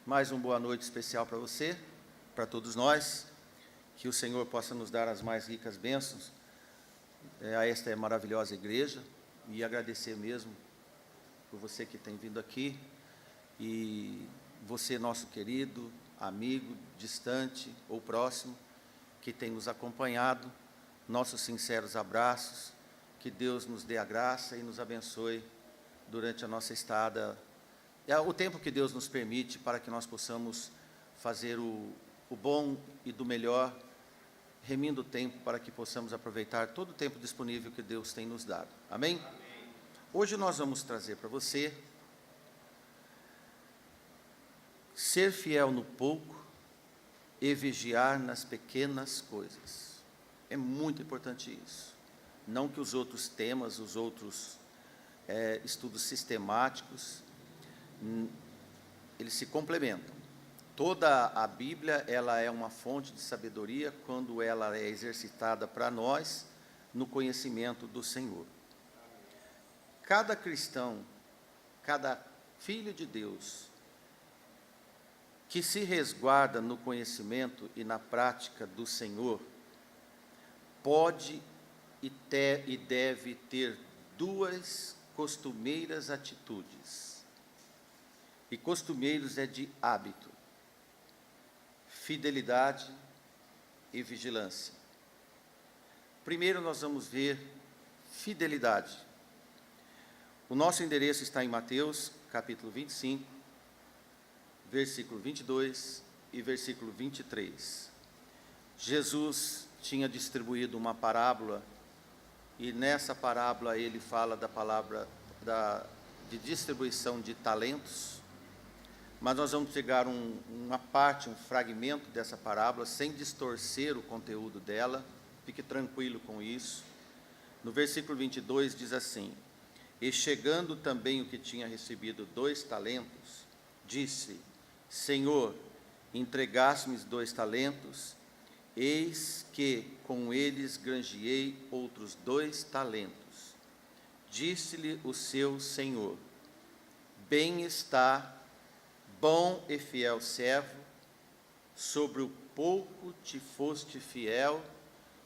Mais uma boa noite especial para você, para todos nós. Que o Senhor possa nos dar as mais ricas bênçãos a esta maravilhosa igreja. E agradecer mesmo por você que tem vindo aqui. E você, nosso querido, amigo, distante ou próximo, que tem nos acompanhado. Nossos sinceros abraços. Que Deus nos dê a graça e nos abençoe durante a nossa estada. É o tempo que Deus nos permite para que nós possamos fazer o bom e do melhor, remindo o tempo para que possamos aproveitar todo o tempo disponível que Deus tem nos dado. Amém? Amém. Hoje nós vamos trazer para você ser fiel no pouco e vigiar nas pequenas coisas. É muito importante isso. Não que os outros temas, os outros estudos sistemáticos, eles se complementam. Toda a Bíblia, ela é uma fonte de sabedoria quando ela é exercitada para nós no conhecimento do Senhor. Cada cristão, cada filho de Deus, que se resguarda no conhecimento e na prática do Senhor, pode e deve ter duas costumeiras atitudes. E costumeiros é de hábito, fidelidade e vigilância. Primeiro nós vamos ver fidelidade. O nosso endereço está em Mateus, capítulo 25, versículo 22 e versículo 23. Jesus tinha distribuído uma parábola, e nessa parábola ele fala da palavra de distribuição de talentos. Mas nós vamos pegar uma parte, um fragmento dessa parábola, sem distorcer o conteúdo dela, fique tranquilo com isso. No versículo 22 diz assim: E chegando também o que tinha recebido 2 talentos, disse: Senhor, entregaste-me 2 talentos, eis que com eles granjeei outros 2 talentos. Disse-lhe o seu senhor: Bem está, bom e fiel servo, sobre o pouco te foste fiel,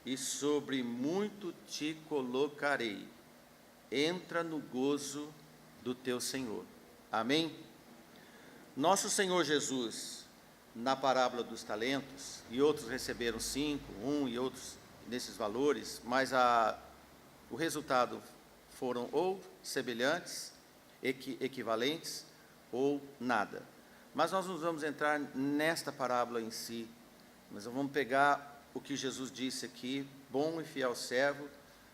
e sobre muito te colocarei. Entra no gozo do teu Senhor. Amém? Nosso Senhor Jesus, na parábola dos talentos, e outros receberam 5, 1 e outros nesses valores, mas o resultado foram ou semelhantes, equivalentes, ou nada. Mas nós não vamos entrar nesta parábola em si, mas vamos pegar o que Jesus disse aqui: bom e fiel servo,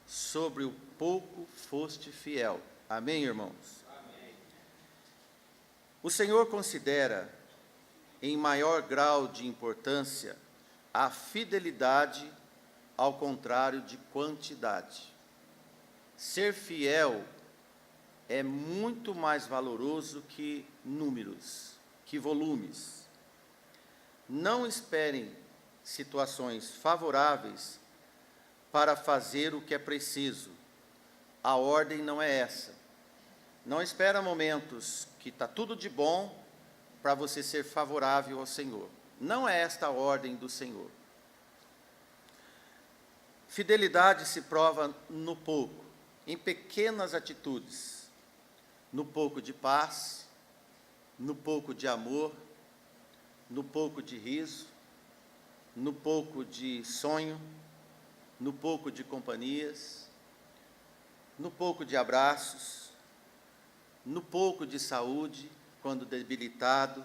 sobre o pouco foste fiel. Amém, irmãos? Amém. O Senhor considera em maior grau de importância a fidelidade, ao contrário de quantidade. Ser fiel é muito mais valoroso que números, que volumes. Não esperem situações favoráveis para fazer o que é preciso. A ordem não é essa. Não espera momentos que está tudo de bom para você ser favorável ao Senhor. Não é esta a ordem do Senhor. Fidelidade se prova no pouco, em pequenas atitudes, no pouco de paz, no pouco de amor, no pouco de riso, no pouco de sonho, no pouco de companhias, no pouco de abraços, no pouco de saúde, quando debilitado,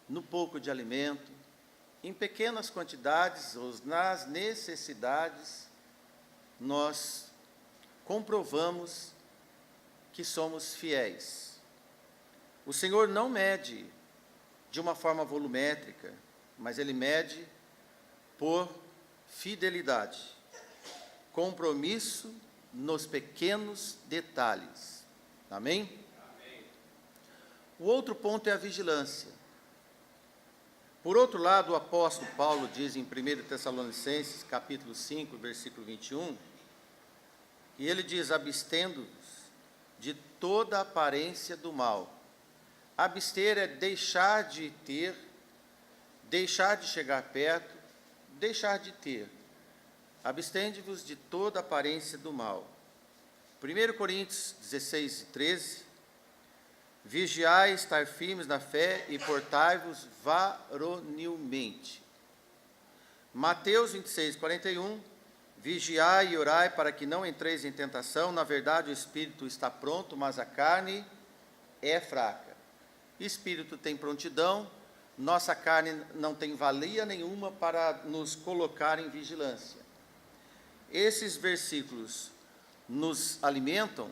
no pouco de alimento, em pequenas quantidades ou nas necessidades, nós comprovamos que somos fiéis. O Senhor não mede de uma forma volumétrica, mas Ele mede por fidelidade, compromisso nos pequenos detalhes. Amém? Amém. O outro ponto é a vigilância. Por outro lado, o apóstolo Paulo diz em 1 Tessalonicenses, capítulo 5, versículo 21, e ele diz: abstendo-vos de toda aparência do mal, Abster é deixar de ter, deixar de chegar perto, deixar de ter. Abstende-vos de toda aparência do mal. 1 Coríntios 16, 13. Vigiai, estar firmes na fé e portai-vos varonilmente. Mateus 26, 41. Vigiai e orai para que não entreis em tentação. Na verdade, o espírito está pronto, mas a carne é fraca. Espírito tem prontidão, nossa carne não tem valia nenhuma para nos colocar em vigilância. Esses versículos nos alimentam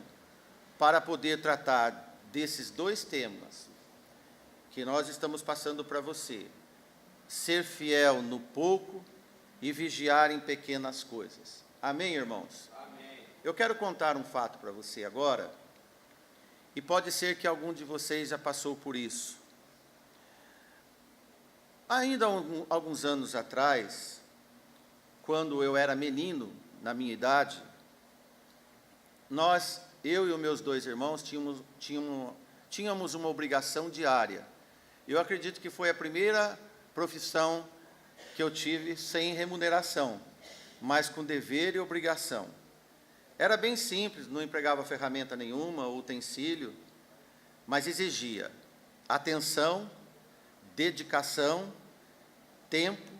para poder tratar desses dois temas que nós estamos passando para você: ser fiel no pouco e vigiar em pequenas coisas. Amém, irmãos? Amém. Eu quero contar um fato para você agora, e pode ser que algum de vocês já passou por isso. Ainda alguns anos atrás, quando eu era menino, na minha idade, eu e os meus 2 irmãos, tínhamos uma obrigação diária. Eu acredito que foi a primeira profissão que eu tive sem remuneração, mas com dever e obrigação. Era bem simples, não empregava ferramenta nenhuma, utensílio, mas exigia atenção, dedicação, tempo,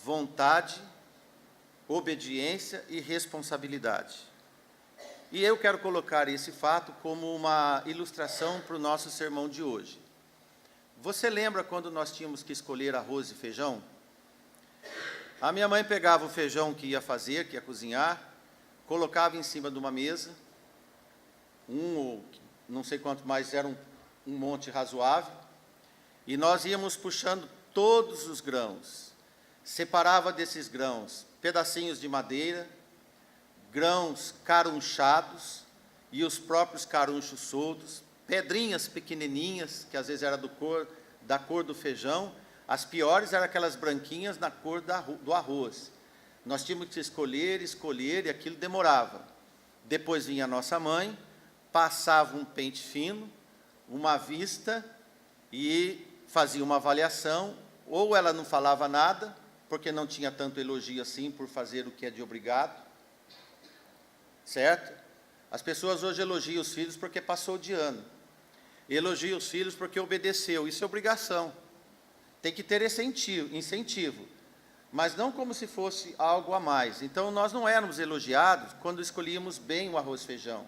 vontade, obediência e responsabilidade. E eu quero colocar esse fato como uma ilustração para o nosso sermão de hoje. Você lembra quando nós tínhamos que escolher arroz e feijão? A minha mãe pegava o feijão que ia fazer, que ia cozinhar, colocava em cima de uma mesa, ou não sei quanto mais, era um monte razoável, e nós íamos puxando todos os grãos, separava desses grãos pedacinhos de madeira, grãos carunchados, e os próprios carunchos soltos, pedrinhas pequenininhas, que às vezes era da cor do feijão, as piores eram aquelas branquinhas na cor do arroz. Nós tínhamos que escolher, e aquilo demorava. Depois vinha a nossa mãe, passava um pente fino, uma vista, e fazia uma avaliação, ou ela não falava nada, porque não tinha tanto elogio assim por fazer o que é de obrigado, certo? As pessoas hoje elogiam os filhos porque passou de ano, elogiam os filhos porque obedeceu, isso é obrigação, tem que ter esse incentivo, mas não como se fosse algo a mais. Então, nós não éramos elogiados quando escolhíamos bem o arroz e feijão,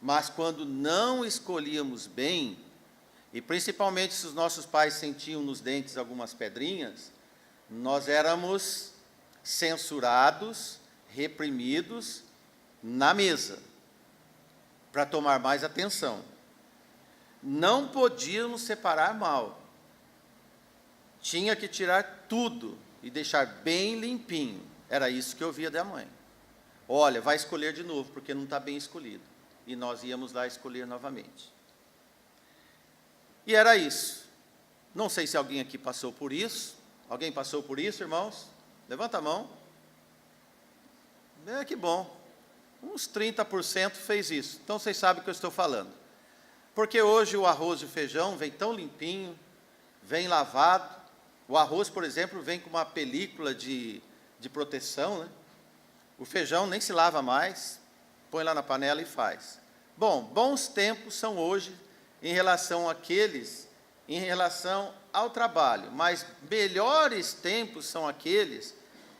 mas quando não escolhíamos bem, e principalmente se os nossos pais sentiam nos dentes algumas pedrinhas, nós éramos censurados, reprimidos na mesa, para tomar mais atenção. Não podíamos separar mal, tinha que tirar tudo e deixar bem limpinho. Era isso que eu via da mãe. Olha, vai escolher de novo, porque não está bem escolhido. E nós íamos lá escolher novamente. E era isso. Não sei se alguém aqui passou por isso. Alguém passou por isso, irmãos? Levanta a mão. Que bom. Uns 30% fez isso. Então, vocês sabem o que eu estou falando. Porque hoje o arroz e o feijão vem tão limpinho, vem lavado. O arroz, por exemplo, vem com uma película de proteção, né? O feijão nem se lava mais, põe lá na panela e faz. Bom, bons tempos são hoje em relação ao trabalho, mas melhores tempos são aqueles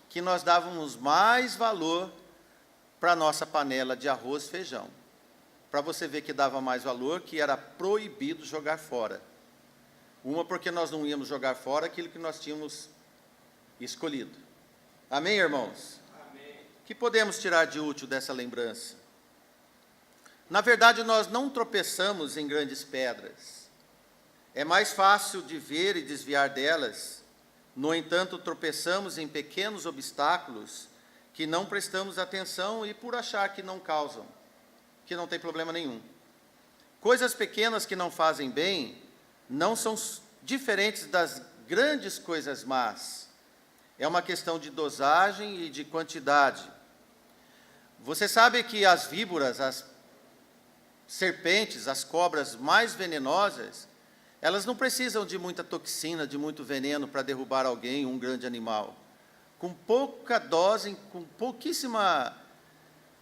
que nós dávamos mais valor para a nossa panela de arroz e feijão. Para você ver que dava mais valor, que era proibido jogar fora. Uma, porque nós não íamos jogar fora aquilo que nós tínhamos escolhido. Amém, irmãos? Amém. O que podemos tirar de útil dessa lembrança? Na verdade, nós não tropeçamos em grandes pedras. É mais fácil de ver e desviar delas. No entanto, tropeçamos em pequenos obstáculos que não prestamos atenção e por achar que não causam, que não tem problema nenhum. Coisas pequenas que não fazem bem não são diferentes das grandes coisas más. É uma questão de dosagem e de quantidade. Você sabe que as víboras, as serpentes, as cobras mais venenosas, elas não precisam de muita toxina, de muito veneno para derrubar alguém, um grande animal. Com pouca dose, com pouquíssima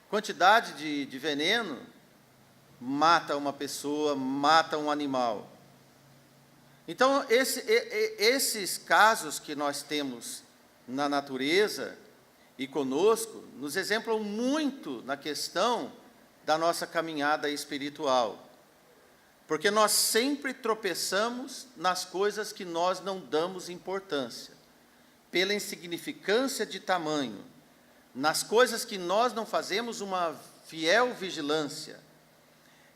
quantidade de veneno, mata uma pessoa, mata um animal. Então, esses casos que nós temos na natureza e conosco, nos exemplam muito na questão da nossa caminhada espiritual. Porque nós sempre tropeçamos nas coisas que nós não damos importância, pela insignificância de tamanho, nas coisas que nós não fazemos uma fiel vigilância.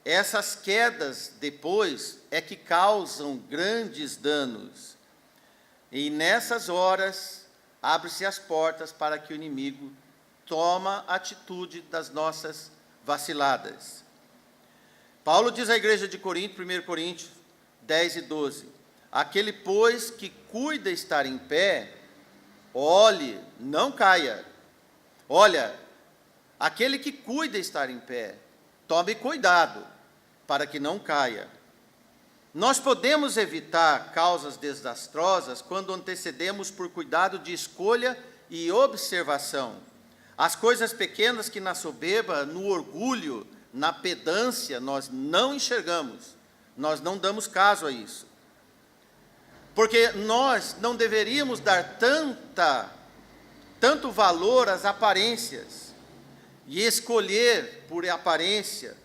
Essas quedas depois é que causam grandes danos. E nessas horas, abre-se as portas para que o inimigo toma atitude das nossas vaciladas. Paulo diz à igreja de Corinto, 1 Coríntios 10 e 12, aquele, pois, que cuida estar em pé, olhe, não caia. Olha, aquele que cuida estar em pé, tome cuidado para que não caia. Nós podemos evitar causas desastrosas quando antecedemos por cuidado de escolha e observação. As coisas pequenas que na soberba, no orgulho, na pedância, nós não enxergamos, nós não damos caso a isso. Porque nós não deveríamos dar tanto valor às aparências, e escolher por aparência,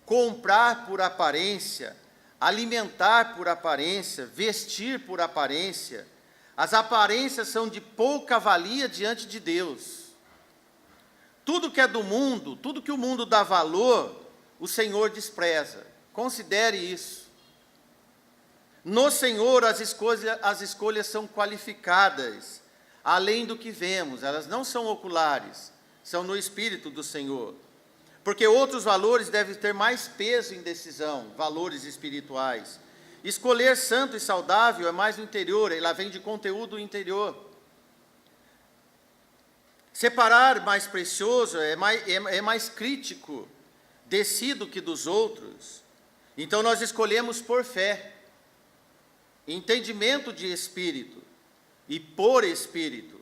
comprar por aparência, alimentar por aparência, vestir por aparência. As aparências são de pouca valia diante de Deus. Tudo que é do mundo, tudo que o mundo dá valor, o Senhor despreza. Considere isso. No Senhor as escolhas são qualificadas, além do que vemos, elas não são oculares, são no Espírito do Senhor. Porque outros valores devem ter mais peso em decisão, valores espirituais. Escolher santo e saudável é mais do interior, ela vem de conteúdo interior. Separar mais precioso é mais crítico de si do que dos outros. Então nós escolhemos por fé, entendimento de espírito e por espírito.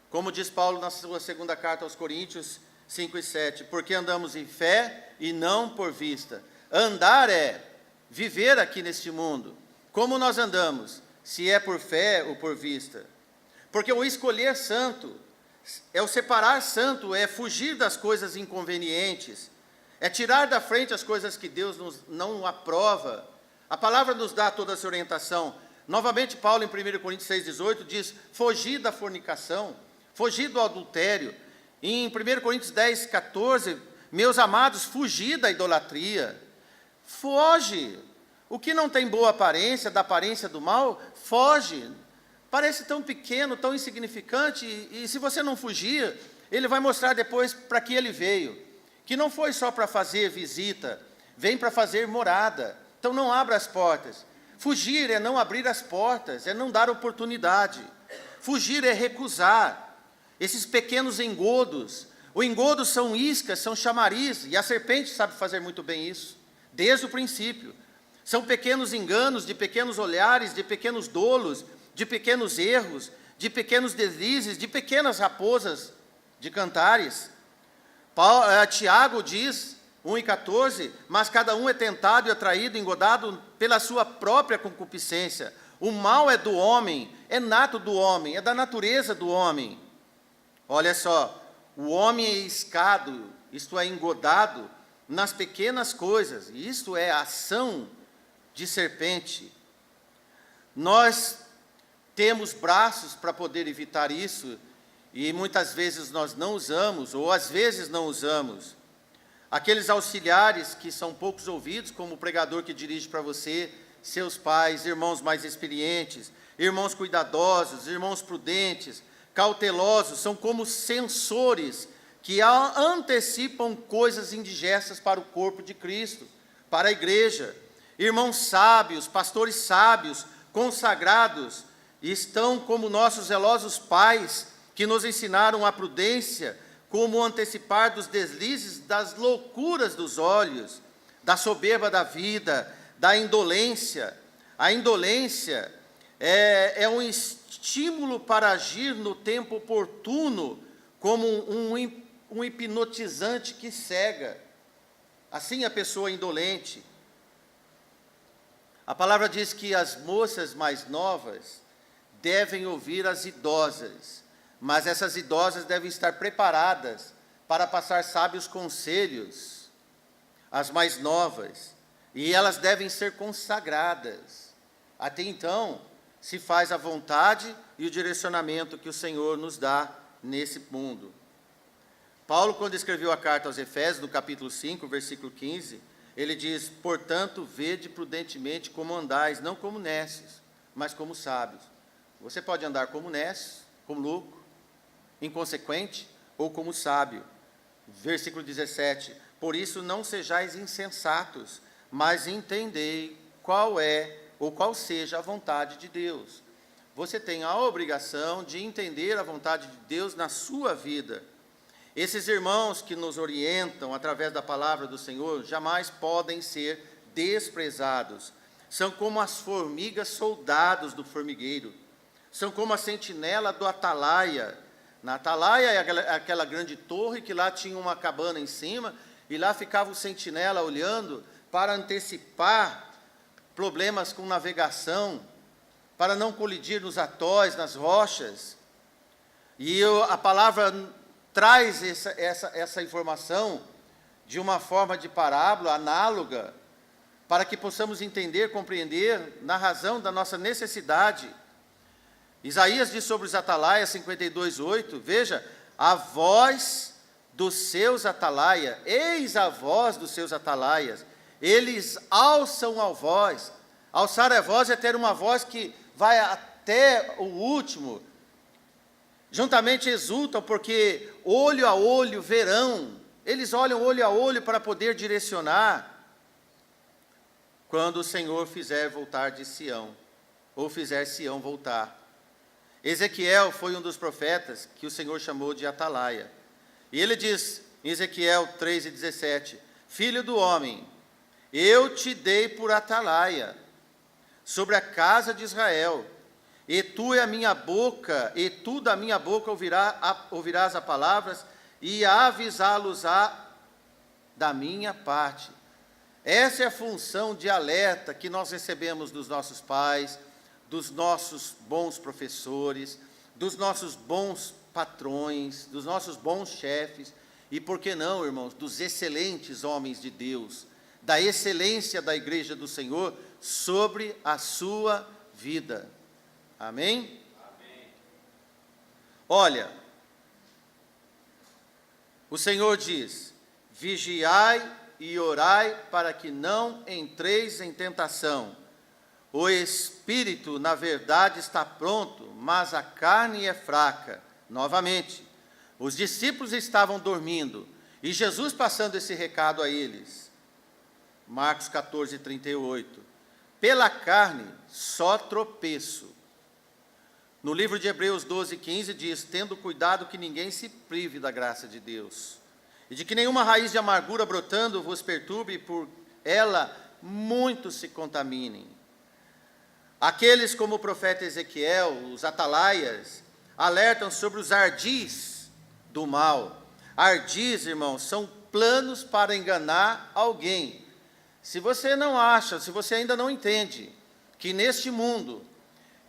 Como diz Paulo na sua segunda carta aos Coríntios 5 e 7, porque andamos em fé e não por vista. Andar é viver aqui neste mundo. Como nós andamos? Se é por fé ou por vista. Porque o escolher santo, é o separar santo, é fugir das coisas inconvenientes, é tirar da frente as coisas que Deus não aprova. A palavra nos dá toda essa orientação. Novamente, Paulo, em 1 Coríntios 6,18, diz, fugir da fornicação, fugir do adultério. Em 1 Coríntios 10,14, meus amados, fugir da idolatria. Foge. O que não tem boa aparência, da aparência do mal, foge. Parece tão pequeno, tão insignificante, e se você não fugir, ele vai mostrar depois para que ele veio. Que não foi só para fazer visita, vem para fazer morada. Então não abra as portas. Fugir é não abrir as portas, é não dar oportunidade. Fugir é recusar. Esses pequenos engodos, o engodo são iscas, são chamariz, e a serpente sabe fazer muito bem isso, desde o princípio. São pequenos enganos, de pequenos olhares, de pequenos dolos, de pequenos erros, de pequenos deslizes, de pequenas raposas de cantares. Tiago diz, 1,14, mas cada um é tentado e atraído, engodado pela sua própria concupiscência. O mal é do homem, é nato do homem, é da natureza do homem. Olha só, o homem é iscado, isto é, engodado, nas pequenas coisas, e isto é ação de serpente. Nós temos braços para poder evitar isso, e muitas vezes nós não usamos, ou às vezes não usamos. Aqueles auxiliares que são poucos ouvidos, como o pregador que dirige para você, seus pais, irmãos mais experientes, irmãos cuidadosos, irmãos prudentes, cautelosos, são como sensores que antecipam coisas indigestas para o corpo de Cristo, para a igreja. Irmãos sábios, pastores sábios, consagrados, estão como nossos zelosos pais, que nos ensinaram a prudência, como antecipar dos deslizes, das loucuras dos olhos, da soberba da vida, da indolência. A indolência é um estímulo para agir no tempo oportuno, como um hipnotizante que cega. Assim a pessoa indolente. A palavra diz que as moças mais novas devem ouvir as idosas, mas essas idosas devem estar preparadas para passar sábios conselhos às mais novas, e elas devem ser consagradas. Até então, se faz a vontade e o direcionamento que o Senhor nos dá nesse mundo. Paulo, quando escreveu a carta aos Efésios, no capítulo 5, versículo 15, ele diz: portanto, vede prudentemente como andais, não como necios, mas como sábios. Você pode andar como nécio, como louco, inconsequente, ou como sábio. Versículo 17, por isso não sejais insensatos, mas entendei qual é, ou qual seja a vontade de Deus. Você tem a obrigação de entender a vontade de Deus na sua vida. Esses irmãos que nos orientam através da palavra do Senhor jamais podem ser desprezados. São como as formigas soldados do formigueiro. São como a sentinela do atalaia. Na atalaia é aquela grande torre que lá tinha uma cabana em cima, e lá ficava o sentinela olhando para antecipar problemas com navegação, para não colidir nos atóis, nas rochas. E a palavra traz essa informação de uma forma de parábola análoga, para que possamos entender, compreender, na razão da nossa necessidade. Isaías diz sobre os atalaias, 52:8, veja, a voz dos seus atalaia, eis a voz dos seus atalaias, eles alçam a voz. Alçar a voz é ter uma voz que vai até o último. Juntamente exultam, porque olho a olho verão. Eles olham olho a olho para poder direcionar quando o Senhor fizer voltar de Sião, ou fizer Sião voltar. Ezequiel foi um dos profetas que o Senhor chamou de atalaia. E ele diz, em Ezequiel 3:17, filho do homem, eu te dei por atalaia sobre a casa de Israel, e tu da minha boca ouvirás as palavras, e avisá-los-á da minha parte. Essa é a função de alerta que nós recebemos dos nossos pais, dos nossos bons professores, dos nossos bons patrões, dos nossos bons chefes, e por que não, irmãos, dos excelentes homens de Deus, da excelência da igreja do Senhor sobre a sua vida. Amém? Amém. Olha, o Senhor diz: vigiai e orai para que não entreis em tentação. O espírito, na verdade, está pronto, mas a carne é fraca. Novamente, os discípulos estavam dormindo, e Jesus passando esse recado a eles. Marcos 14:38. Pela carne, só tropeço. No livro de Hebreus 12:15 diz: tendo cuidado que ninguém se prive da graça de Deus, e de que nenhuma raiz de amargura brotando vos perturbe, e por ela muitos se contaminem. Aqueles como o profeta Ezequiel, os atalaias, alertam sobre os ardis do mal. Ardis, irmãos, são planos para enganar alguém. Se você não acha, se você ainda não entende, que neste mundo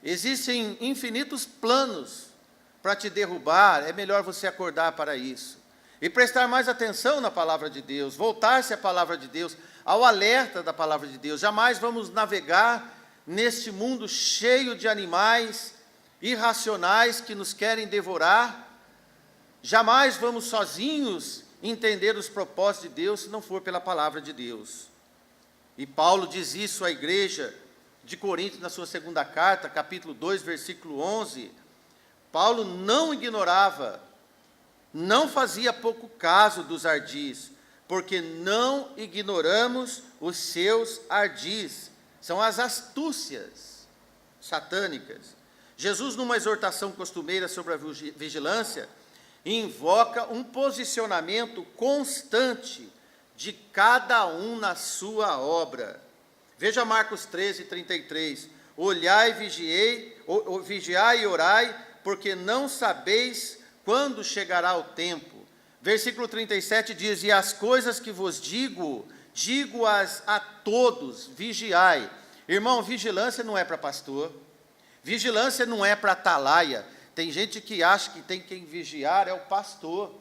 existem infinitos planos para te derrubar, é melhor você acordar para isso. E prestar mais atenção na palavra de Deus, voltar-se à palavra de Deus, ao alerta da palavra de Deus. Jamais vamos navegar neste mundo cheio de animais irracionais que nos querem devorar. Jamais vamos sozinhos entender os propósitos de Deus se não for pela palavra de Deus. E Paulo diz isso à igreja de Corinto na sua segunda carta, capítulo 2, versículo 11. Paulo não ignorava, não fazia pouco caso dos ardis, porque não ignoramos os seus ardis. São as astúcias satânicas. Jesus, numa exortação costumeira sobre a vigilância, invoca um posicionamento constante de cada um na sua obra. Veja Marcos 13, 33. Olhai, vigiai e orai, porque não sabeis quando chegará o tempo. Versículo 37 diz: e as coisas que vos digo-as a todos, vigiai. Irmão, vigilância não é para pastor, vigilância não é para atalaia. Tem gente que acha que tem quem vigiar é o pastor.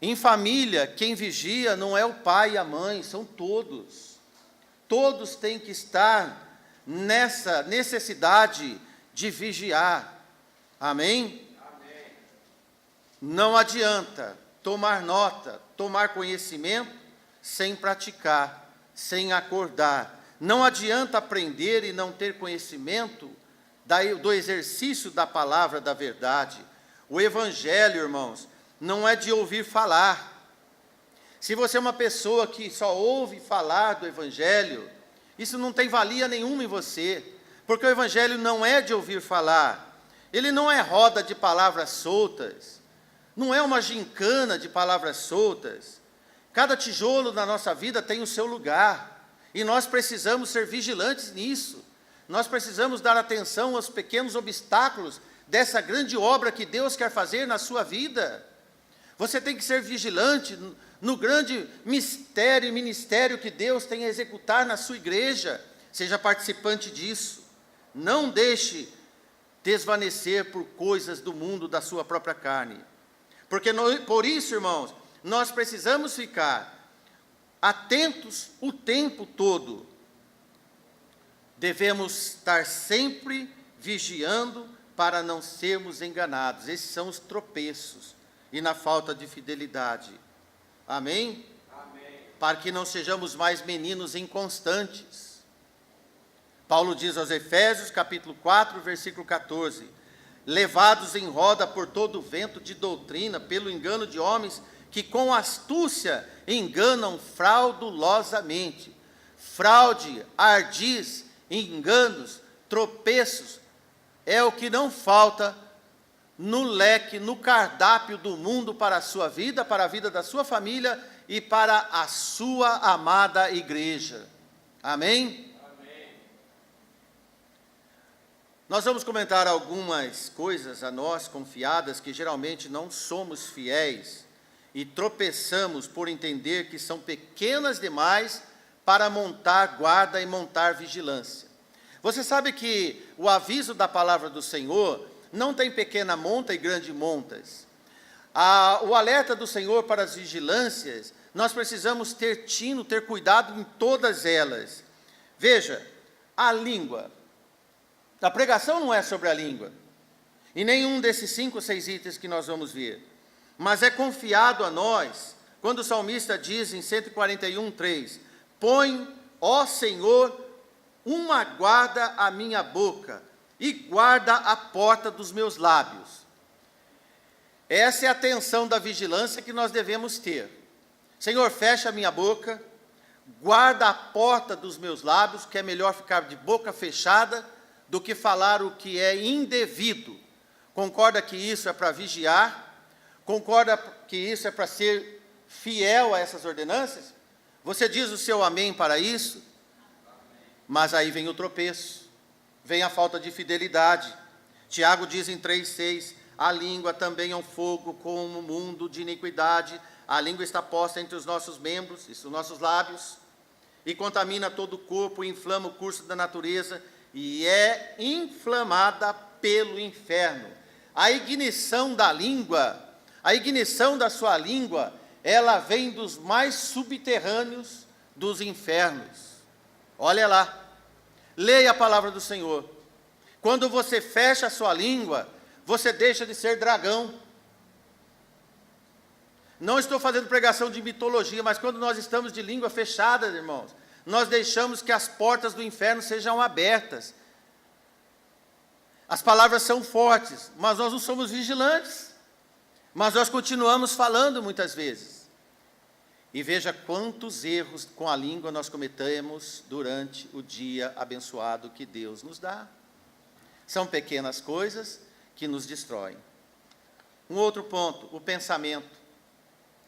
Em família, quem vigia não é o pai e a mãe, são todos. Todos têm que estar nessa necessidade de vigiar. Amém? Amém. Não adianta tomar nota, tomar conhecimento, sem praticar, sem acordar. Não adianta aprender e não ter conhecimento do exercício da palavra da verdade. O evangelho, irmãos, não é de ouvir falar. Se você é uma pessoa que só ouve falar do evangelho, isso não tem valia nenhuma em você, porque o evangelho não é de ouvir falar, ele não é roda de palavras soltas, não é uma gincana de palavras soltas. Cada tijolo na nossa vida tem o seu lugar, e nós precisamos ser vigilantes nisso. Nós precisamos dar atenção aos pequenos obstáculos dessa grande obra que Deus quer fazer na sua vida. Você tem que ser vigilante no grande mistério e ministério que Deus tem a executar na sua igreja. Seja participante disso. Não deixe desvanecer por coisas do mundo da sua própria carne. Porque por isso, irmãos, nós precisamos ficar atentos o tempo todo. Devemos estar sempre vigiando para não sermos enganados. Esses são os tropeços e na falta de fidelidade. Amém? Amém. Para que não sejamos mais meninos inconstantes. Paulo diz aos Efésios, capítulo 4, versículo 14: levados em roda por todo o vento de doutrina, pelo engano de homens que com astúcia enganam fraudulosamente. Fraude, ardis, enganos, tropeços, é o que não falta no leque, no cardápio do mundo para a sua vida, para a vida da sua família e para a sua amada igreja. Amém? Amém. Nós vamos comentar algumas coisas a nós confiadas que geralmente não somos fiéis e tropeçamos por entender que são pequenas demais para montar guarda e montar vigilância. Você sabe que o aviso da palavra do Senhor não tem pequena monta e grande montas. O alerta do Senhor para as vigilâncias, nós precisamos ter tino, ter cuidado em todas elas. Veja, a língua. A pregação não é sobre a língua, e nenhum desses 5 ou 6 itens que nós vamos ver. Mas é confiado a nós, quando o salmista diz em 141:3, põe, ó Senhor, uma guarda à minha boca, e guarda a porta dos meus lábios. Essa é a atenção da vigilância que nós devemos ter. Senhor, fecha a minha boca, guarda a porta dos meus lábios, que é melhor ficar de boca fechada do que falar o que é indevido. Concorda que isso é para vigiar? Concorda que isso é para ser fiel a essas ordenanças? Você diz o seu amém para isso? Mas aí vem o tropeço. Vem a falta de fidelidade. Tiago diz em 3,6, a língua também é um fogo como um mundo de iniquidade. A língua está posta entre os nossos membros, isso, nossos lábios, e contamina todo o corpo, inflama o curso da natureza, e é inflamada pelo inferno. A ignição da língua, a ignição da sua língua, ela vem dos mais subterrâneos dos infernos. Olha lá. Leia a palavra do Senhor. Quando você fecha a sua língua, você deixa de ser dragão. Não estou fazendo pregação de mitologia, mas quando nós estamos de língua fechada, irmãos, nós deixamos que as portas do inferno sejam abertas. As palavras são fortes, mas nós não somos vigilantes. Mas nós continuamos falando muitas vezes. E veja quantos erros com a língua nós cometemos durante o dia abençoado que Deus nos dá. São pequenas coisas que nos destroem. Um outro ponto, o pensamento.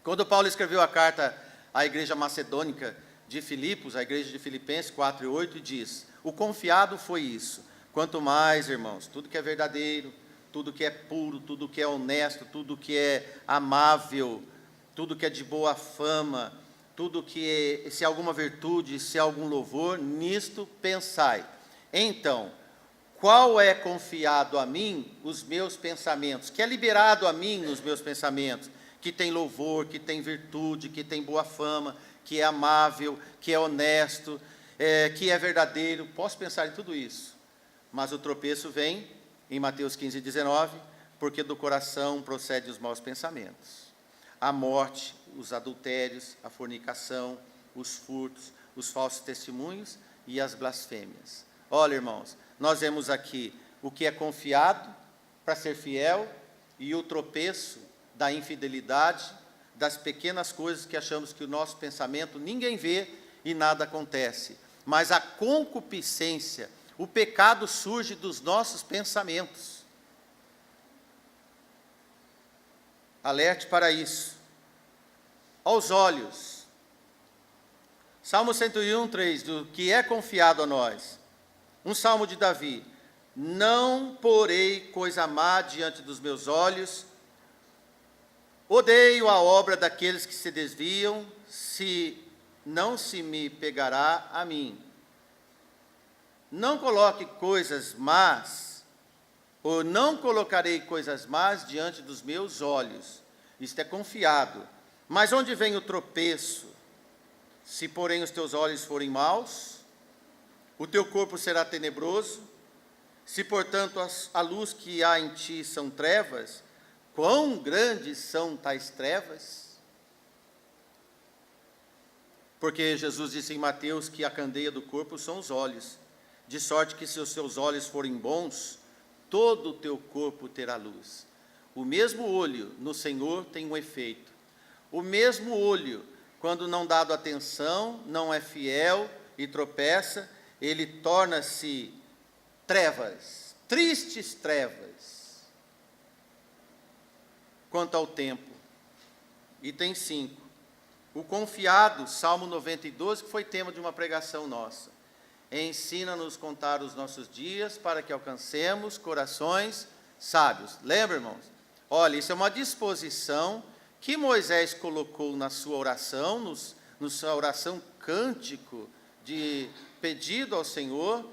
Quando Paulo escreveu a carta à igreja macedônica, de Filipos, a igreja de Filipenses 4:8, e diz: o confiado foi isso. Quanto mais, irmãos, tudo que é verdadeiro, tudo que é puro, tudo que é honesto, tudo que é amável, tudo que é de boa fama, tudo que é, se há alguma virtude, se há algum louvor, nisto pensai. Então, qual é confiado a mim os meus pensamentos? Que é liberado a mim os meus pensamentos? Que tem louvor, que tem virtude, que tem boa fama, que é amável, que é honesto, que é verdadeiro. Posso pensar em tudo isso. Mas o tropeço vem em Mateus 15:19, porque do coração procedem os maus pensamentos. A morte, os adultérios, a fornicação, os furtos, os falsos testemunhos e as blasfêmias. Olha, irmãos, nós vemos aqui o que é confiado para ser fiel e o tropeço da infidelidade, das pequenas coisas que achamos que o nosso pensamento ninguém vê e nada acontece. Mas a concupiscência, o pecado surge dos nossos pensamentos. Alerte para isso. Aos olhos. Salmo 101:3, do que é confiado a nós. Um salmo de Davi: não porei coisa má diante dos meus olhos, odeio a obra daqueles que se desviam, não se me pegará a mim. Não coloque coisas más, ou não colocarei coisas más diante dos meus olhos. Isto é confiado. Mas onde vem o tropeço? Se, porém, os teus olhos forem maus, o teu corpo será tenebroso. Se, portanto, a luz que há em ti são trevas, quão grandes são tais trevas? Porque Jesus disse em Mateus que a candeia do corpo são os olhos, de sorte que se os teus olhos forem bons, todo o teu corpo terá luz. O mesmo olho no Senhor tem um efeito. O mesmo olho, quando não dado atenção, não é fiel e tropeça, ele torna-se trevas, tristes trevas. Quanto ao tempo, item 5, o confiado, Salmo 92, que foi tema de uma pregação nossa. Ensina-nos a contar os nossos dias para que alcancemos corações sábios. Lembra, irmãos? Olha, isso é uma disposição que Moisés colocou na sua oração, na sua oração cântico de pedido ao Senhor.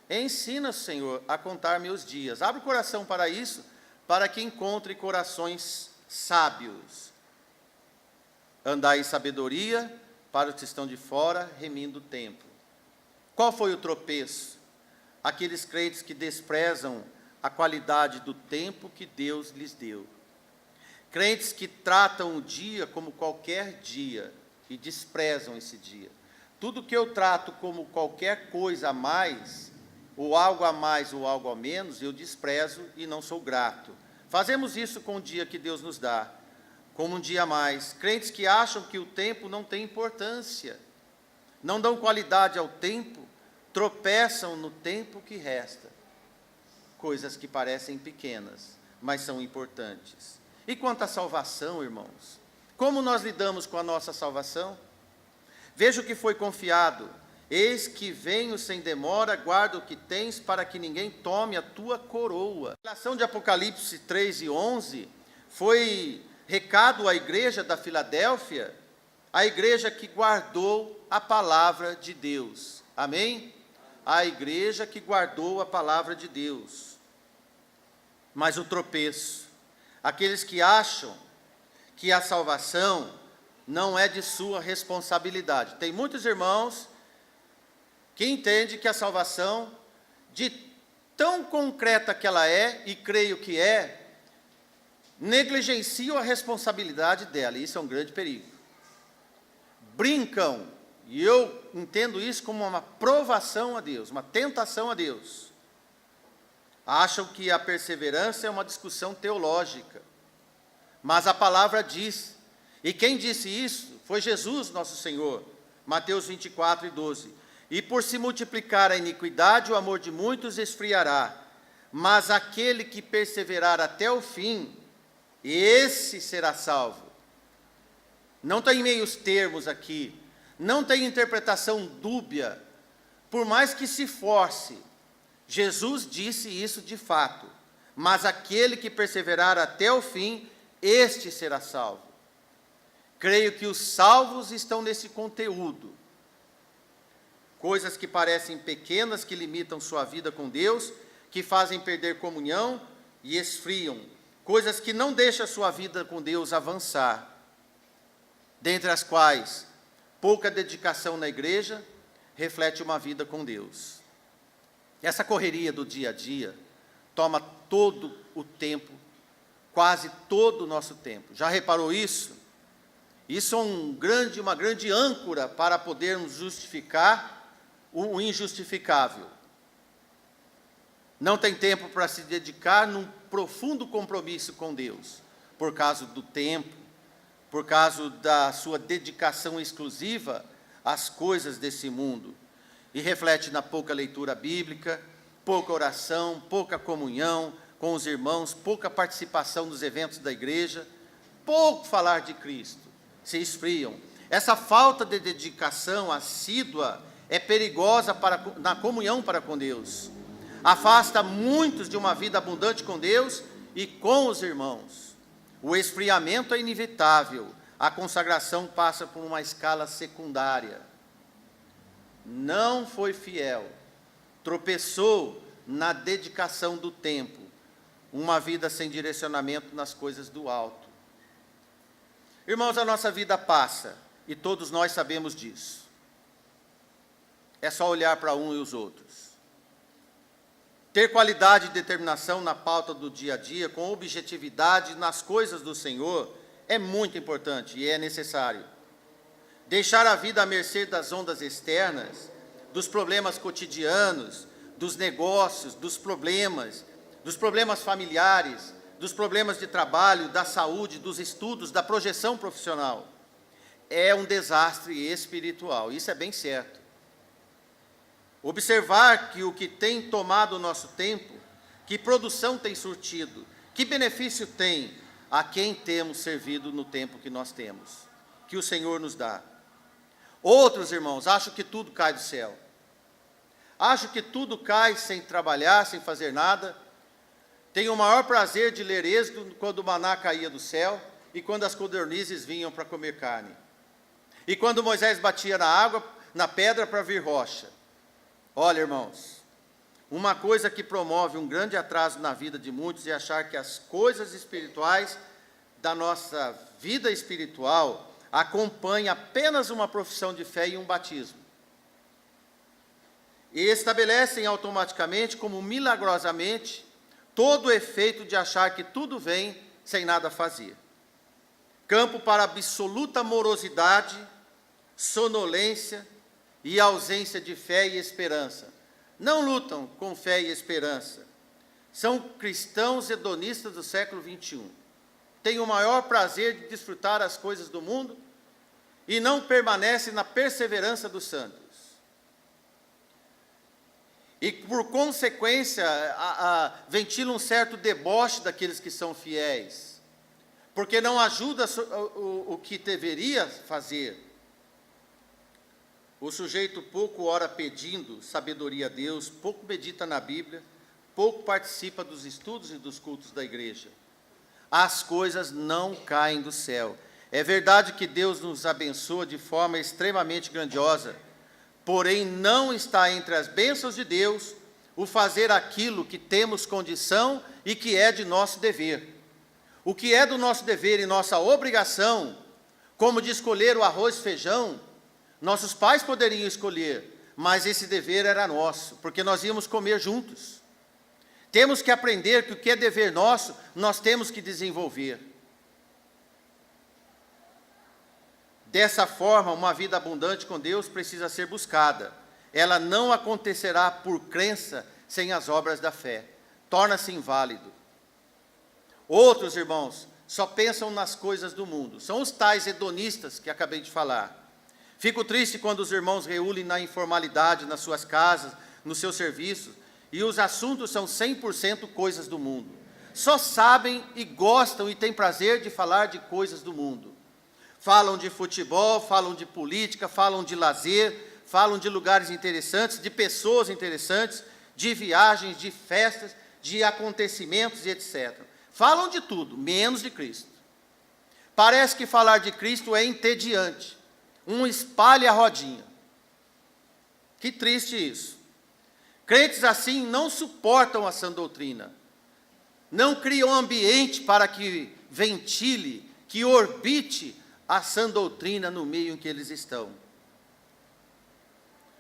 Ensina, Senhor, a contar meus dias. Abre o coração para isso, para que encontre corações sábios. Andai em sabedoria para os que estão de fora, remindo o tempo. Qual foi o tropeço? Aqueles crentes que desprezam a qualidade do tempo que Deus lhes deu. Crentes que tratam o dia como qualquer dia e desprezam esse dia. Tudo que eu trato como qualquer coisa a mais, ou algo a mais ou algo a menos, eu desprezo e não sou grato. Fazemos isso com o dia que Deus nos dá, como um dia a mais. Crentes que acham que o tempo não tem importância, não dão qualidade ao tempo, tropeçam no tempo que resta. Coisas que parecem pequenas, mas são importantes. E quanto à salvação, irmãos? Como nós lidamos com a nossa salvação? Veja o que foi confiado. Eis que venho sem demora, guarda o que tens, para que ninguém tome a tua coroa. A revelação de Apocalipse 3:11 foi recado à igreja da Filadélfia, a igreja que guardou a palavra de Deus. Amém? A igreja que guardou a palavra de Deus. Mas o tropeço, aqueles que acham que a salvação não é de sua responsabilidade. Tem muitos irmãos que entendem que a salvação, de tão concreta que ela é, e creio que é, negligenciam a responsabilidade dela, e isso é um grande perigo. Brincam, e eu entendo isso como uma provação a Deus, uma tentação a Deus. Acham que a perseverança é uma discussão teológica, mas a palavra diz, e quem disse isso foi Jesus, nosso Senhor, Mateus 24:12. E por se multiplicar a iniquidade, o amor de muitos esfriará, mas aquele que perseverar até o fim, esse será salvo. Não tem meios termos aqui, não tem interpretação dúbia, por mais que se force. Jesus disse isso de fato, mas aquele que perseverar até o fim, este será salvo. Creio que os salvos estão nesse conteúdo. Coisas que parecem pequenas, que limitam sua vida com Deus, que fazem perder comunhão e esfriam. Coisas que não deixam a sua vida com Deus avançar. Dentre as quais, pouca dedicação na igreja reflete uma vida com Deus. Essa correria do dia a dia toma todo o tempo, quase todo o nosso tempo. Já reparou isso? Isso é uma grande âncora para podermos justificar o injustificável. Não tem tempo para se dedicar num profundo compromisso com Deus, por causa do tempo, por causa da sua dedicação exclusiva às coisas desse mundo. E reflete na pouca leitura bíblica, pouca oração, pouca comunhão com os irmãos, pouca participação nos eventos da igreja, pouco falar de Cristo. Se esfriam. Essa falta de dedicação assídua é perigosa na comunhão para com Deus. Afasta muitos de uma vida abundante com Deus e com os irmãos. O esfriamento é inevitável. A consagração passa por uma escala secundária. Não foi fiel. Tropeçou na dedicação do tempo. Uma vida sem direcionamento nas coisas do alto. Irmãos, a nossa vida passa, e todos nós sabemos disso. É só olhar para um e os outros. Ter qualidade e determinação na pauta do dia a dia, com objetividade nas coisas do Senhor, é muito importante e é necessário. Deixar a vida à mercê das ondas externas, dos problemas cotidianos, dos negócios, dos problemas familiares, dos problemas de trabalho, da saúde, dos estudos, da projeção profissional. É um desastre espiritual, isso é bem certo. Observar que o que tem tomado o nosso tempo, que produção tem surtido, que benefício tem a quem temos servido no tempo que nós temos, que o Senhor nos dá. Outros irmãos acham que tudo cai do céu. Acham que tudo cai sem trabalhar, sem fazer nada. Tenho o maior prazer de ler Êxodo quando o maná caía do céu e quando as codornizes vinham para comer carne. E quando Moisés batia na água, na pedra para vir rocha. Olha, irmãos, uma coisa que promove um grande atraso na vida de muitos é achar que as coisas espirituais da nossa vida espiritual acompanham apenas uma profissão de fé e um batismo. E estabelecem automaticamente, como milagrosamente, todo o efeito de achar que tudo vem sem nada fazer. Campo para absoluta morosidade, sonolência e ausência de fé e esperança. Não lutam com fé e esperança. São cristãos hedonistas do século 21. Têm o maior prazer de desfrutar as coisas do mundo e não permanecem na perseverança dos santos. E, por consequência, ventilam um certo deboche daqueles que são fiéis, porque não ajuda o que deveria fazer. O sujeito pouco ora pedindo sabedoria a Deus, pouco medita na Bíblia, pouco participa dos estudos e dos cultos da igreja. As coisas não caem do céu. É verdade que Deus nos abençoa de forma extremamente grandiosa, porém não está entre as bênçãos de Deus o fazer aquilo que temos condição e que é de nosso dever. O que é do nosso dever e nossa obrigação, como de escolher o arroz e feijão, nossos pais poderiam escolher, mas esse dever era nosso, porque nós íamos comer juntos. Temos que aprender que o que é dever nosso, nós temos que desenvolver. Dessa forma, uma vida abundante com Deus precisa ser buscada. Ela não acontecerá por crença sem as obras da fé. Torna-se inválido. Outros, irmãos, só pensam nas coisas do mundo. São os tais hedonistas que acabei de falar. Fico triste quando os irmãos reúnem na informalidade, nas suas casas, nos seus serviços, e os assuntos são 100% coisas do mundo. Só sabem e gostam e têm prazer de falar de coisas do mundo. Falam de futebol, falam de política, falam de lazer, falam de lugares interessantes, de pessoas interessantes, de viagens, de festas, de acontecimentos e etc. Falam de tudo, menos de Cristo. Parece que falar de Cristo é entediante, um espalha-rodinha. Que triste isso. Crentes assim não suportam a sã doutrina, não criam ambiente para que ventile, que orbite a sã doutrina no meio em que eles estão.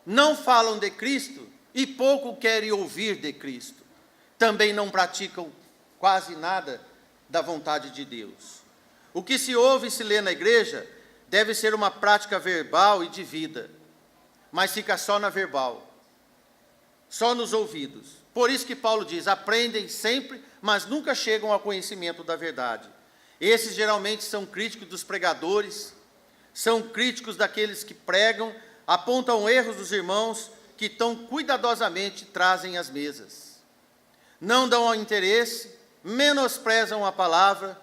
Não falam de Cristo e pouco querem ouvir de Cristo. Também não praticam quase nada da vontade de Deus. O que se ouve e se lê na igreja deve ser uma prática verbal e de vida, mas fica só na verbal, só nos ouvidos. Por isso que Paulo diz, aprendem sempre, mas nunca chegam ao conhecimento da verdade. Esses geralmente são críticos dos pregadores, são críticos daqueles que pregam, apontam erros dos irmãos que tão cuidadosamente trazem às mesas. Não dão interesse, menosprezam a palavra,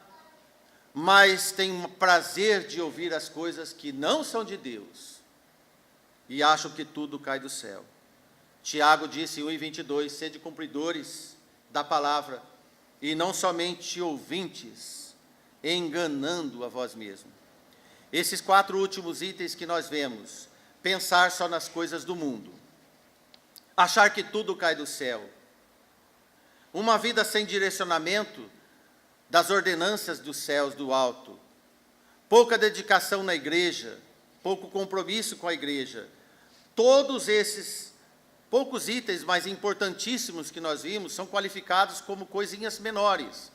mas têm prazer de ouvir as coisas que não são de Deus e acham que tudo cai do céu. Tiago disse em 1:22, sede cumpridores da palavra e não somente ouvintes, enganando a vós mesmos. Esses 4 últimos itens que nós vemos, pensar só nas coisas do mundo, achar que tudo cai do céu, uma vida sem direcionamento das ordenanças dos céus do alto, pouca dedicação na igreja, pouco compromisso com a igreja. Todos esses poucos itens, mas importantíssimos que nós vimos, são qualificados como coisinhas menores,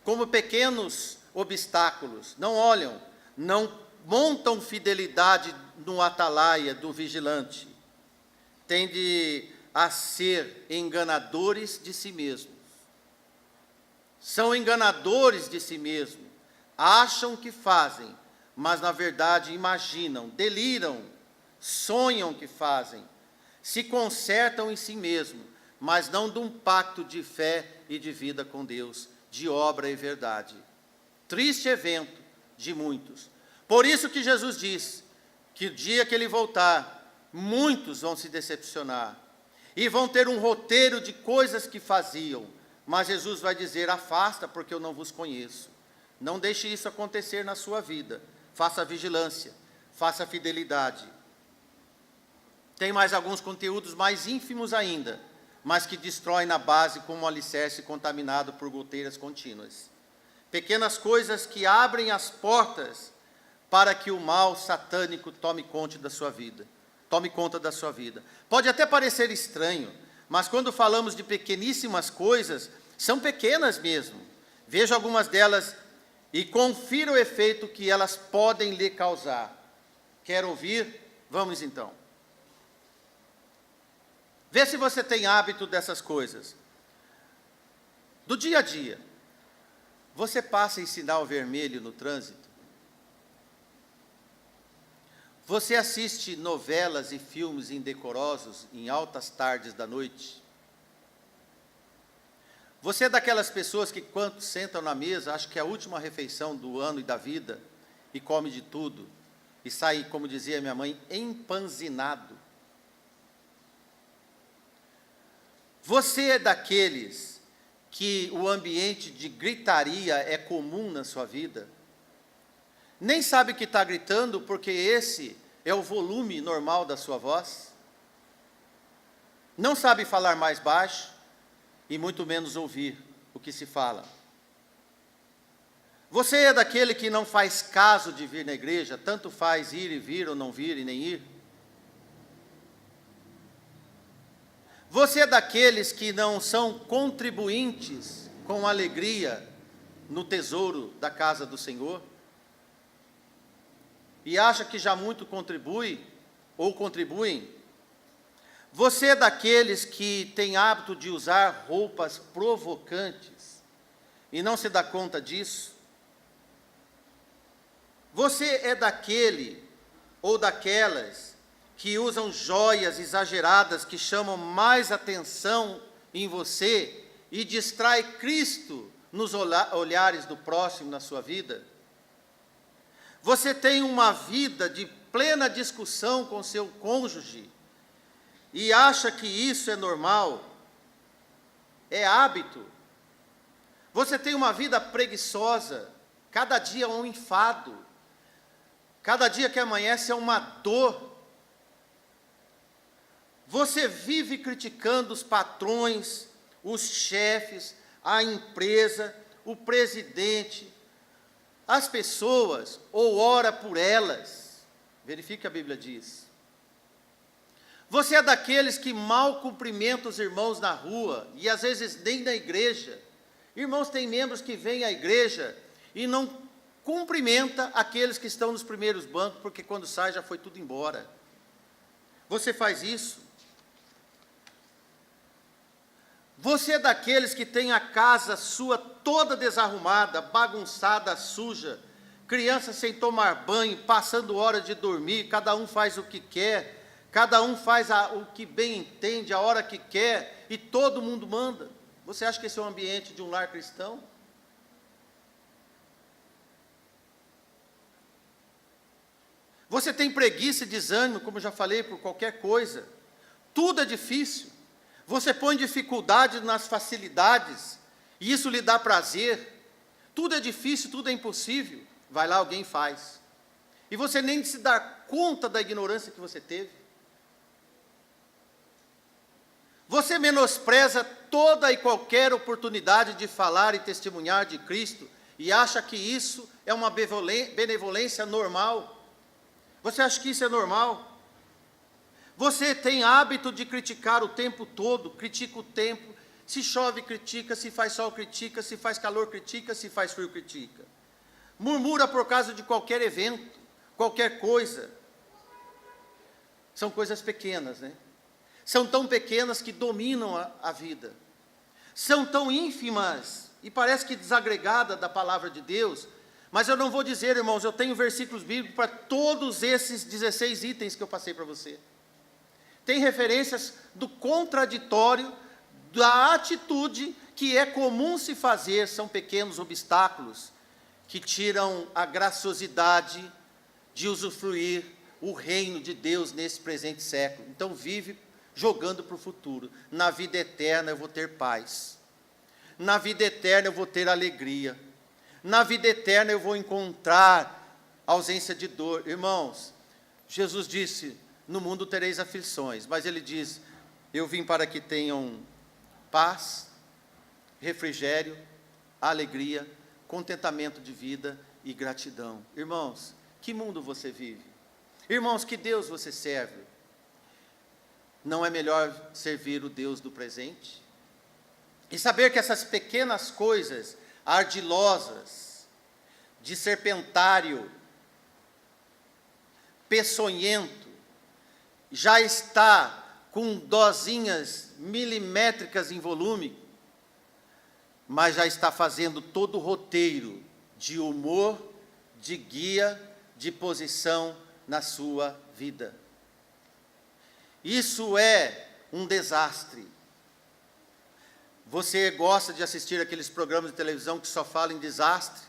como pequenos obstáculos. Não olham, não montam fidelidade no atalaia do vigilante. Tende a ser enganadores de si mesmos. São enganadores de si mesmos. Acham que fazem, mas na verdade imaginam, deliram, sonham que fazem. Se consertam em si mesmos, mas não de um pacto de fé e de vida com Deus, de obra e verdade. Triste evento de muitos. Por isso que Jesus diz que o dia que Ele voltar, muitos vão se decepcionar e vão ter um roteiro de coisas que faziam, mas Jesus vai dizer, afasta porque eu não vos conheço. Não deixe isso acontecer na sua vida. Faça vigilância, faça fidelidade. Tem mais alguns conteúdos mais ínfimos ainda, mas que destroem na base como um alicerce contaminado por goteiras contínuas. Pequenas coisas que abrem as portas para que o mal satânico tome conta da sua vida. Pode até parecer estranho, mas quando falamos de pequeníssimas coisas, são pequenas mesmo. Veja algumas delas e confira o efeito que elas podem lhe causar. Quer ouvir? Vamos então. Vê se você tem hábito dessas coisas. Do dia a dia, você passa em sinal vermelho no trânsito? Você assiste novelas e filmes indecorosos em altas tardes da noite? Você é daquelas pessoas que, quando sentam na mesa, acham que é a última refeição do ano e da vida, e come de tudo, e sai, como dizia minha mãe, empanzinado? Você é daqueles que o ambiente de gritaria é comum na sua vida? Nem sabe que está gritando porque esse é o volume normal da sua voz? Não sabe falar mais baixo e muito menos ouvir o que se fala? Você é daquele que não faz caso de vir na igreja, tanto faz ir e vir ou não vir e nem ir? Você é daqueles que não são contribuintes com alegria no tesouro da casa do Senhor? E acha que já muito contribui ou contribuem? Você é daqueles que tem hábito de usar roupas provocantes e não se dá conta disso? Você é daquele ou daquelas que usam joias exageradas que chamam mais atenção em você e distrai Cristo nos olhares do próximo na sua vida? Você tem uma vida de plena discussão com seu cônjuge e acha que isso é normal, é hábito. Você tem uma vida preguiçosa, cada dia é um enfado, cada dia que amanhece é uma dor. Você vive criticando os patrões, os chefes, a empresa, o presidente, as pessoas, ou ora por elas. Verifique o que a Bíblia diz. Você é daqueles que mal cumprimenta os irmãos na rua, e às vezes nem na igreja. Irmãos, tem membros que vêm à igreja e não cumprimenta aqueles que estão nos primeiros bancos, porque quando sai já foi tudo embora. Você faz isso? Você é daqueles que tem a casa sua toda desarrumada, bagunçada, suja, crianças sem tomar banho, passando hora de dormir, cada um faz o que quer, cada um faz o que bem entende, a hora que quer, e todo mundo manda. Você acha que esse é o ambiente de um lar cristão? Você tem preguiça e desânimo, como eu já falei, por qualquer coisa. Tudo é difícil. Você põe dificuldade nas facilidades, e isso lhe dá prazer. Tudo é difícil, tudo é impossível. Vai lá, alguém faz. E você nem se dá conta da ignorância que você teve. Você menospreza toda e qualquer oportunidade de falar e testemunhar de Cristo, e acha que isso é uma benevolência normal. Você acha que isso é normal? Você tem hábito de criticar o tempo todo, critica o tempo, se chove critica, se faz sol critica, se faz calor critica, se faz frio critica. Murmura por causa de qualquer evento, qualquer coisa. São coisas pequenas, né? São tão pequenas que dominam a vida. São tão ínfimas e parece que desagregada da palavra de Deus. Mas eu não vou dizer, irmãos, eu tenho versículos bíblicos para todos esses 16 itens que eu passei para você. Tem referências do contraditório, da atitude que é comum se fazer, são pequenos obstáculos que tiram a graciosidade de usufruir o reino de Deus nesse presente século. Então vive jogando para o futuro. Na vida eterna eu vou ter paz. Na vida eterna eu vou ter alegria. Na vida eterna eu vou encontrar ausência de dor. Irmãos, Jesus disse, no mundo tereis aflições, mas ele diz, eu vim para que tenham paz, refrigério, alegria, contentamento de vida e gratidão. Irmãos, que mundo você vive? Irmãos, que Deus você serve? Não é melhor servir o Deus do presente? E saber que essas pequenas coisas ardilosas, de serpentário, peçonhento, já está com dosinhas milimétricas em volume, mas já está fazendo todo o roteiro de humor, de guia, de posição na sua vida. Isso é um desastre. Você gosta de assistir aqueles programas de televisão que só falam em desastre?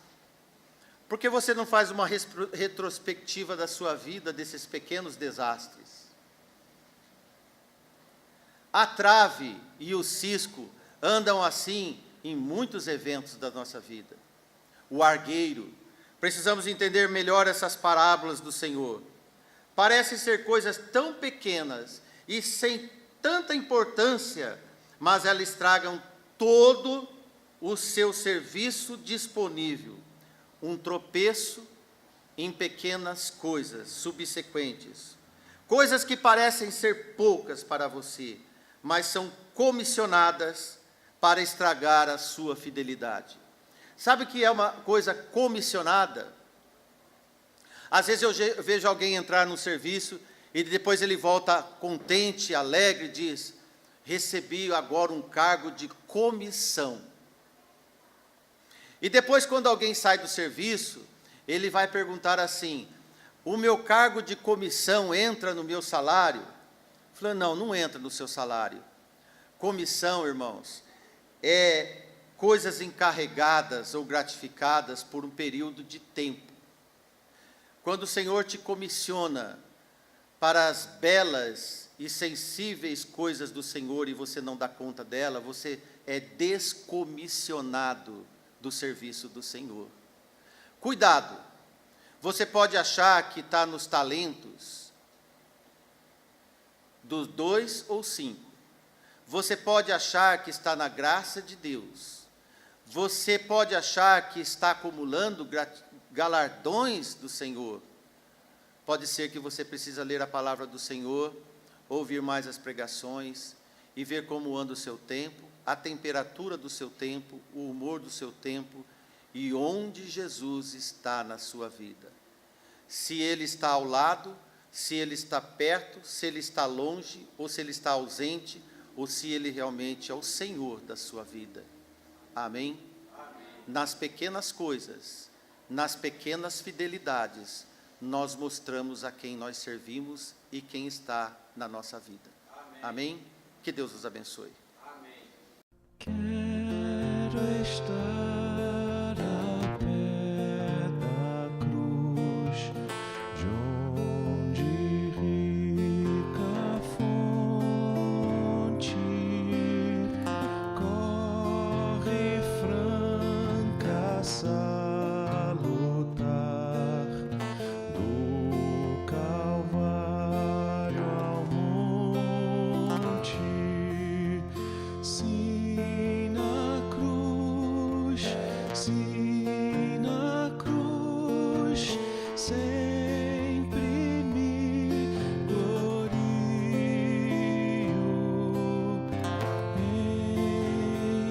Por que você não faz uma retrospectiva da sua vida, desses pequenos desastres? A trave e o cisco andam assim em muitos eventos da nossa vida. O argueiro. Precisamos entender melhor essas parábolas do Senhor. Parecem ser coisas tão pequenas e sem tanta importância, mas elas estragam todo o seu serviço disponível. Um tropeço em pequenas coisas subsequentes. Coisas que parecem ser poucas para você, mas são comissionadas para estragar a sua fidelidade. Sabe o que é uma coisa comissionada? Às vezes eu vejo alguém entrar no serviço e depois ele volta contente, alegre, e diz, recebi agora um cargo de comissão. E depois, quando alguém sai do serviço, ele vai perguntar assim, o meu cargo de comissão entra no meu salário? Falando, não, não entra no seu salário. Comissão, irmãos, é coisas encarregadas ou gratificadas por um período de tempo. Quando o Senhor te comissiona para as belas e sensíveis coisas do Senhor e você não dá conta dela, você é descomissionado do serviço do Senhor. Cuidado, você pode achar que está nos talentos dos 2 ou 5. Você pode achar que está na graça de Deus. Você pode achar que está acumulando galardões do Senhor. Pode ser que você precisa ler a palavra do Senhor, ouvir mais as pregações e ver como anda o seu tempo, a temperatura do seu tempo, o humor do seu tempo e onde Jesus está na sua vida. Se Ele está ao lado, se Ele está perto, se Ele está longe, ou se Ele está ausente, ou se Ele realmente é o Senhor da sua vida. Amém? Amém. Nas pequenas coisas, nas pequenas fidelidades, nós mostramos a quem nós servimos e quem está na nossa vida. Amém? Amém? Que Deus os abençoe. Amém. Quero estar ao pé da cruz, de onde rica fonte corre franca salutar, do Calvário ao monte. Sim, na cruz, sempre me glorio.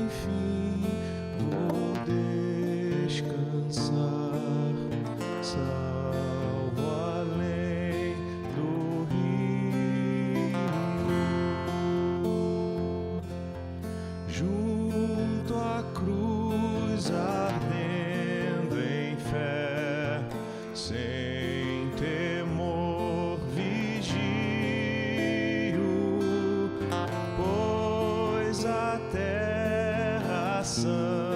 Enfim, vou descansar, salvo além do rio. Junto à cruz ardendo em fé, sem temor vigio, pois a terra santa